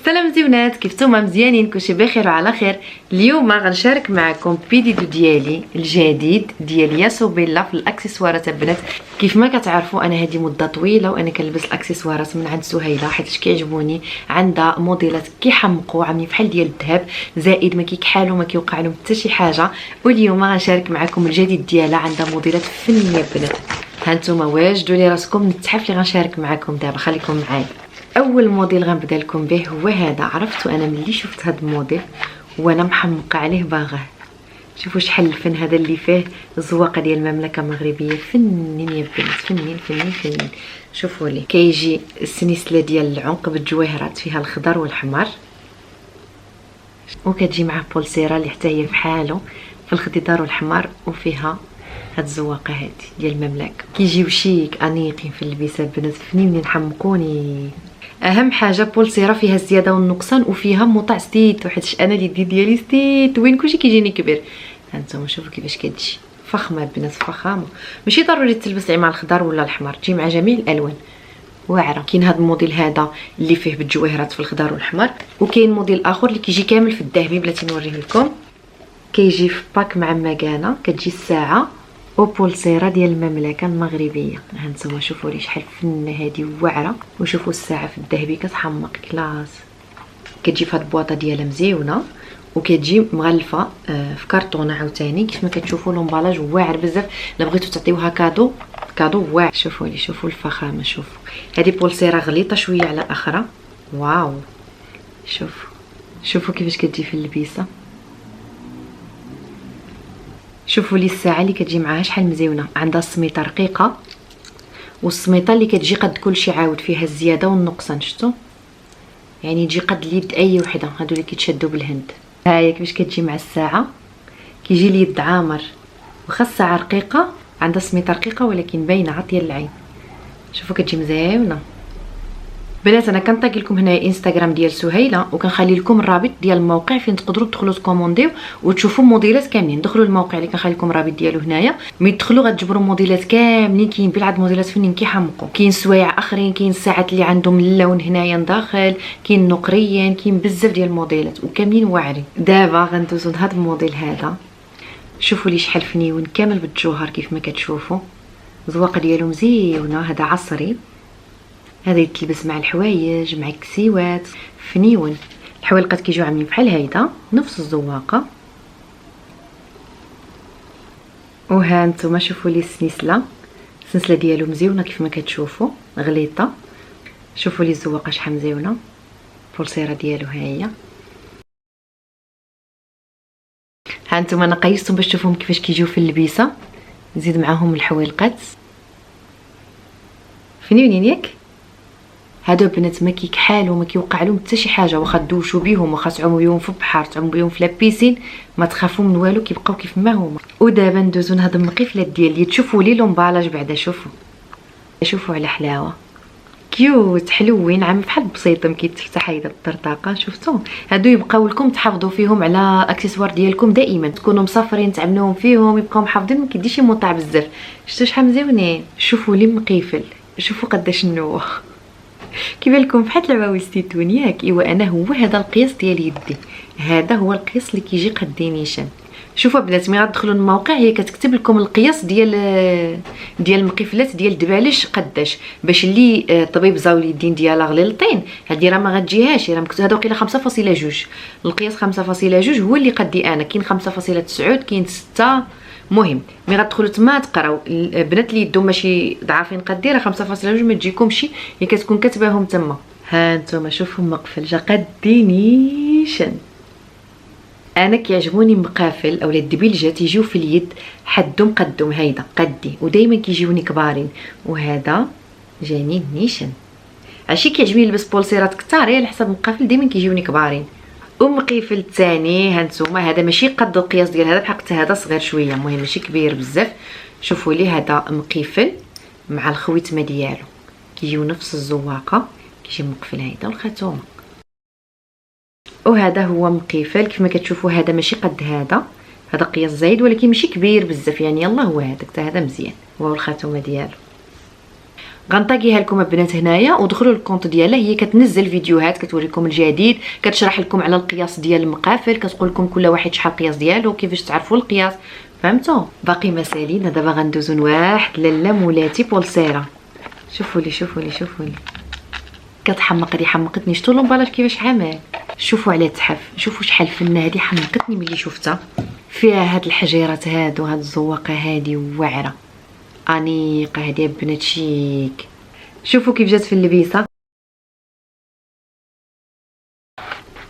سلام زيونات، كيف نتوما؟ مزيانين؟ كلشي بخير وعلى خير. اليوم غنشارك معكم فيديو ديالي الجديد ديال ياسو بيلا في الاكسسوارات البنات. كيف ما كتعرفوا انا هذه مده طويله وانا كنلبس الاكسسوارات من عند سهيله حيت كيعجبوني. عندها موديلات كيحمقوا عاملين بحال ديال الذهب، زائد ما كيكحالوا ما كيوقع لهم حتى شي حاجه. واليوم غنشارك معكم الجديد ديالها، عندها موديلات فنيه البنات. هانتوما واجدوا لي راسكم التحف اللي غنشارك معكم دابا، خليكم معايا. اول موديل غنبدا لكم به هو هذا. عرفتوا انا ملي شفت هذا الموديل وانا محمقه عليه باغاه. شوفوا شحال الفن هذا اللي فيه الزواقه ديال المملكه المغربيه. فنين يا بنات، فنين فنين فنين. شوفوا لي كيجي السنسله ديال العنق بالجويهرات فيها الخضر والاحمر، وكتجي معاه بولسيره اللي حتى هي بحالو في الخضر والاحمر، وفيها هاد الزواقه هادي ديال المملكه. كيجيو شيك انيقين في اللبسه بنات، فنين حمقوني. اهم حاجه بولسيره فيها الزياده والنقصان، وفيها موطع ستيت، حيت انا اليد ديالي ستيت وين كلشي كيجيني كبير. هانتوما شوفوا كيفاش كتجي فخمه بنات، فخامه. ماشي ضروري تلبس مع الخضر ولا الاحمر، تجي مع جميع الالوان واعره. كاين هذا الموديل هذا اللي فيه بالجويهرات في الخضر والاحمر، وكاين موديل اخر اللي كيجي كامل في الذهبي. بلاتي نوريه لكم، كيجي في باك مع مكانه، كتجي الساعه وبولسيره ديال المملكه المغربيه. هانتوما شوفوا لي شحال فنه هذه واعره، وشوفوا الساعه في الذهبي كتحمق كلاس. كتجي في هاد البواطه ديالها مزيونه، وكتجي مغلفه في كرتونه عاوتاني. كيف ما كتشوفوا لومبالاج واعر بزاف. الا بغيتو تعطيوها كادو واعر. شوفوا لي، شوفوا الفخامه. شوفوا هذه بولسيره غليظه شويه على الاخرى. واو، شوفوا كيفاش كتجي في اللبسه. شوفوا لي الساعه اللي كتجي معاها شحال مزيونه. عندها السميطه رقيقه، والسميطه اللي كتجي قد كلشي عاود، فيها الزياده والنقصان. شفتوا يعني تجي قد اليد اي وحده. هادو اللي كيتشدوا بالهند. ها هي كيفاش كتجي مع الساعه. كيجي اليد عامر، واخا الساعه رقيقه عندها سميطه رقيقه ولكن باينه عطيه للعين. شوفوا كتجي مزيونه بنات. انا كنطيق لكم هنا انستغرام ديال سهيله، وكنخلي لكم الرابط ديال الموقع فين تقدروا تدخلوا تكومونديو وتشوفوا موديلات كاملين. دخلوا الموقع اللي كنخلي لكم الرابط ديالو هنايا. ملي تدخلوا غتجبروا موديلات كاملين. كاين بالعاد موديلات فنين كيحمقوا، كاين سوايع اخرين، كاين الساعات اللي عندهم اللون هنايا داخل، كاين نقريين، كاين بزاف ديال الموديلات وكاملين واعرين. دابا غندوزو لهذا الموديل هذا. شوفوا لي شحال فنيون كامل بالجوهر. كيف ما كتشوفوا الزواقه ديالو مزيونه. هذا عصري، هذا يتلبس مع الحوايج مع الكسيوات. فنيون. الحوالقات كيجيو عاملين بحال هيدا نفس الزواقه. وها نتوما شوفوا لي السنسله ديالو مزيونه كيف ما كتشوفوا غليظه. شوفوا لي الزواقه شحال مزيونه. البولسيره ديالو ها هي. ها نتوما انا قيستهم باش تشوفوهم كيفاش كيجيو في اللبسه. نزيد معاهم الحوالقات فنيونين ياك. هادو بنات ما كيكحالوا ما كيوقع لهم حتى شي حاجه، واخا دوشوا بهم، واخا تعوموا بهم في البحر، تعوموا بهم في لابيسين، ما تخافوا من والو، كيبقاو كيف ما هما. ودابا ندوزو لهاد المقيفلات ديالي. تشوفوا لي لومبالاج بعدا. شوفوا على حلاوه كيوت حلوين، عامل بحال بسيطه كيتفتح هيدا بالطرطاقه. شفتوا هادو يبقاو لكم تحافظوا فيهم على الاكسسوار ديالكم دائما. تكونوا مسافرين تعملوهم فيهم يبقاو محافظين، ما كيديش شي موطع بزاف. شفتوا شحال مزيونين. شوفوا لي مقيفل، شوفوا قداش النوه. كيبان لكم بحال لعبه ستيتون ياك. ايوا انا هو هذا القياس ديال يدي، هذا هو القياس اللي كيجي قدي نيشان. شوفوا بنات ملي غتدخلوا الموقع هي كتكتب لكم القياس ديال المقيفلات ديال الدبالش قداش، باش اللي طبيب زاوي اليدين ديالها غليظين هذه راه ما غتجيهاش. راه مكتوب هذا وقيله 5.2. القياس 5.2 هو اللي قدي انا. كاين 5.9، كاين 6. مهم ملي غتدخلوا تما تقراو. البنات اللي يدهم ماشي ضعافين قدي راه 5.2 ما تجيكمش، هي كتكون كاتباهم تما. ها نتوما شوفوا مقفل جا قدي نيشان. انا كيعجبوني مقافل اولا الدبيلجات يجيو في اليد حدهم قدهم. هيدا قدي ودائما كيجيوني كبارين، وهذا جاني نيشان. عشي كيعجبني نلبس بولسيرات كثار على حسب مقافل دائما كيجيوني كبارين. ومقيفل الثاني هانتوما هذا ماشي قد القياس ديال هذا، بحق هذا صغير شويه، المهم ماشي كبير بزاف. شوفوا لي هذا مقيفل مع الخويتمه ديالو كيجيو نفس الزواقه. كيجي مقفل هيدا والخاتومه. وهذا هو مقيفل كيف ما كتشوفوا. هذا ماشي قد هذا قياس زايد ولكن ماشي كبير بزاف يعني. يلا هو هذاك حتى هذا مزيان. هو الخاتومه ديالو. غنطاقيها لكم البنات هنايا، ودخلوا للكونط ديالها، هي كتنزل فيديوهات كتوريكم الجديد، كتشرح لكم على القياس ديال المقافل، كتقول لكم كل واحد شحال القياس ديالو، كيفاش تعرفوا القياس. فهمتوا؟ باقي ما سالينا. دابا غندوزو لواحد لاله مولاتي بولسيرا. شوفوا لي كتحمق. هادي حمقتني. شفتوا لومبالاج كيفاش عامل؟ شوفوا على التحف، شوفوا شحال فنه. هادي حمقتني ملي شفتها. فيها هاد الحجيرات هادو، هاد الزواقه هادي واعره انيقه. هادي البنات شيك. شوفوا كيف جات في اللبيسه.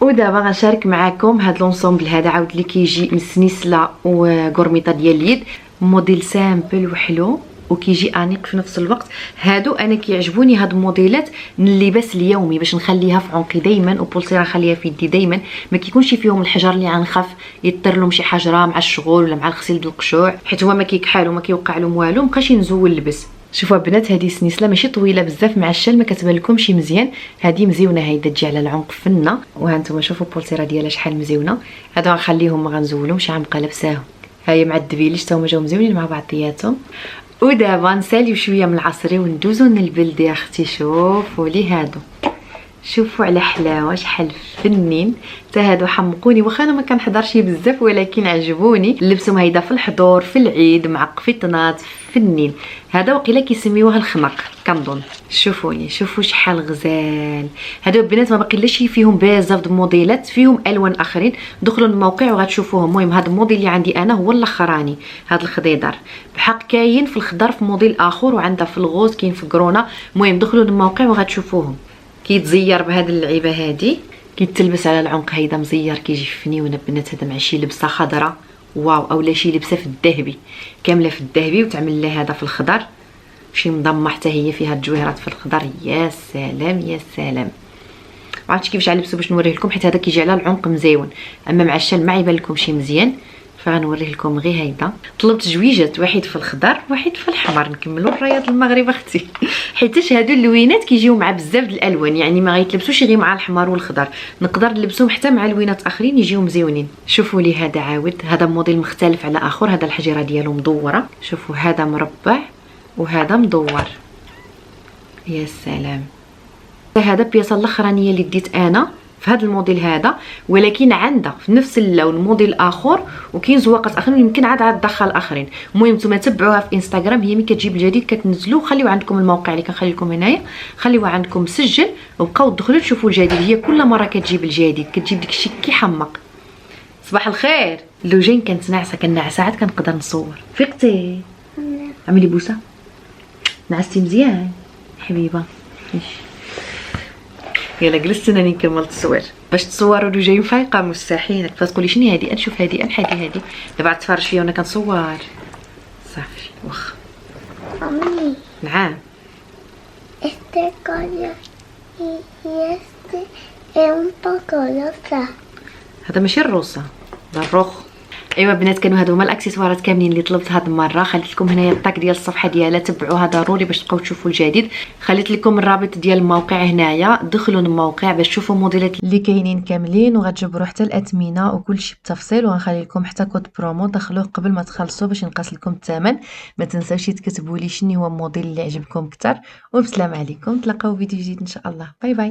ودابا غنشارك معكم هاد لونسومبل هذا، عاود لي كيجي من سنيسله وغورميطه ديال اليد، موديل سامبل وحلو وكيجي انيق في نفس الوقت. هادو انا كيعجبوني هاد الموديلات للباس اليومي، باش نخليها في عنقي دائما، وبولسيره نخليها في يدي دائما، ما كيكونش فيهم الحجر اللي غنخاف يطير لهم شي حجره مع الشغل ولا مع الغسيل ديال القشوع، حيت هو ما كيكحال وما كيوقع لهم والو، مابقاش نزول اللبس. شوفوا البنات، هذه سنيسله ماشي طويله بزاف، مع الشال ما كتبان لكمش مزيان. هذه مزيونه، هيدا تجي على العنق فنه. وها نتوما شوفوا البولسيره ديالها شحال مزيونه. هادو غنخليهم ما غنزولهمش، غنبقى لابساهم. هاهي مع الدبيليش تا هما جاو مزيونين مع بعضياتهم. ودابا نساليو شويه من العصري وندوزو للبلدي يا اختي. شوفوا لي هادو، شوفوا على حلاوه شحال فنين. حتى هادو حمقوني، واخا انا ما كنحضرش بزاف ولكن عجبوني. لبسهم هيدا في الحضور، في العيد، مع قفيطنات فنين. هذا وقيلا كيسميوها الخنق كنظن. شوفوا شحال غزال. هادو البنات ما باقيلاش فيهم بزاف د الموديلات، فيهم الوان اخرين. دخلوا الموقع وغتشوفوهم. المهم هذا الموديل اللي عندي انا هو الاخراني، هذا الخضيضر. بحق كاين في الخضر في موديل اخر، وعندها في الغوز، كاين في كرونا. المهم دخلوا الموقع وغتشوفوهم. كيتزير بهاد اللعيبه هادي، كيتلبس على العنق. هيدا مزير كيجي فنيون البنات. هذا مع شي لبسه خضراء واو، اولا شي لبسه في الذهبي، كامله في الذهبي، وتعمل لها هذا في الخضر، شي مضمه حتى هي فيها الجويهرات في الخضر. يا سلام يا سلام. ما عرفتش كيفاش غنلبسو باش نوريه لكم، حيت هذا كيجي على العنق مزيون، اما مع الشال ما يبان لكم شي مزيان. فغنوريه لكم غير هيدا. طلبت جويجات، واحد في الخضر واحد في الحمر، نكملوا الرياض المغرب اختي. حيتاش هادو اللوينات كيجيو مع بزاف د الالوان، يعني ما غيتلبسوش غير مع الحمر والخضر، نقدر نلبسوهم حتى مع لوينات اخرين يجيو مزيونين. شوفوا لي هذا عاود، هذا موديل مختلف على اخر. هذا الحجيره ديالو مدوره، شوفوا هذا مربع وهذا مدور. يا سلام. هذا بياسه الاخرانيه اللي ديت انا في هذا الموديل هذا، ولكن عندها في نفس اللون موديل اخر، وكاين زواقات اخرين يمكن عاد تدخل اخرين. المهم نتوما تبعوها في انستغرام، هي ملي كتجيب الجديد كتنزلوا. خليو عندكم الموقع اللي كنخلي لكم هنايا، خليوها عندكم مسجل، وبقاو تدخلوا تشوفوا الجديد. هي كل مره كتجيب الجديد، كتجيب داكشي كيحمق. صباح الخير. لو جاين كانت ناعسه، كنعسه عاد كنقدر نصور. فيقتي عملي بوسه. نعستي مزيان حبيبه. يلا جلست انا نكمل التصوير باش تصوروا لو جايين فايقه مستحيل. فتقولي شنو هادي؟ نشوف هادي هادي دابا تفرج فيا وانا كنصور. صافي واخا. امي نعم. este color y este es un poco rosa. هذا ماشي الروسه، هذا الروخ. ايوا بنات، كانوا هادو هما الاكسسوارات كاملين اللي طلبت هاد المره. خليت لكم هنايا الطاك ديال الصفحه ديالها، تبعوها ضروري باش تبقاو تشوفوا الجديد. خليت لكم الرابط ديال الموقع هنايا، دخلوا الموقع باش تشوفوا الموديلات اللي كاينين كاملين، وغتجبروا حتى الاثمنه وكلشي بالتفصيل. وغنخلي لكم حتى كود برومو دخلوه قبل ما تخلصوا باش ينقص لكم الثمن. ما تنساوش تكتبوا لي شنو هو الموديل اللي عجبكم اكثر. وبسلام عليكم، تلقاو فيديو جديد ان شاء الله. باي باي.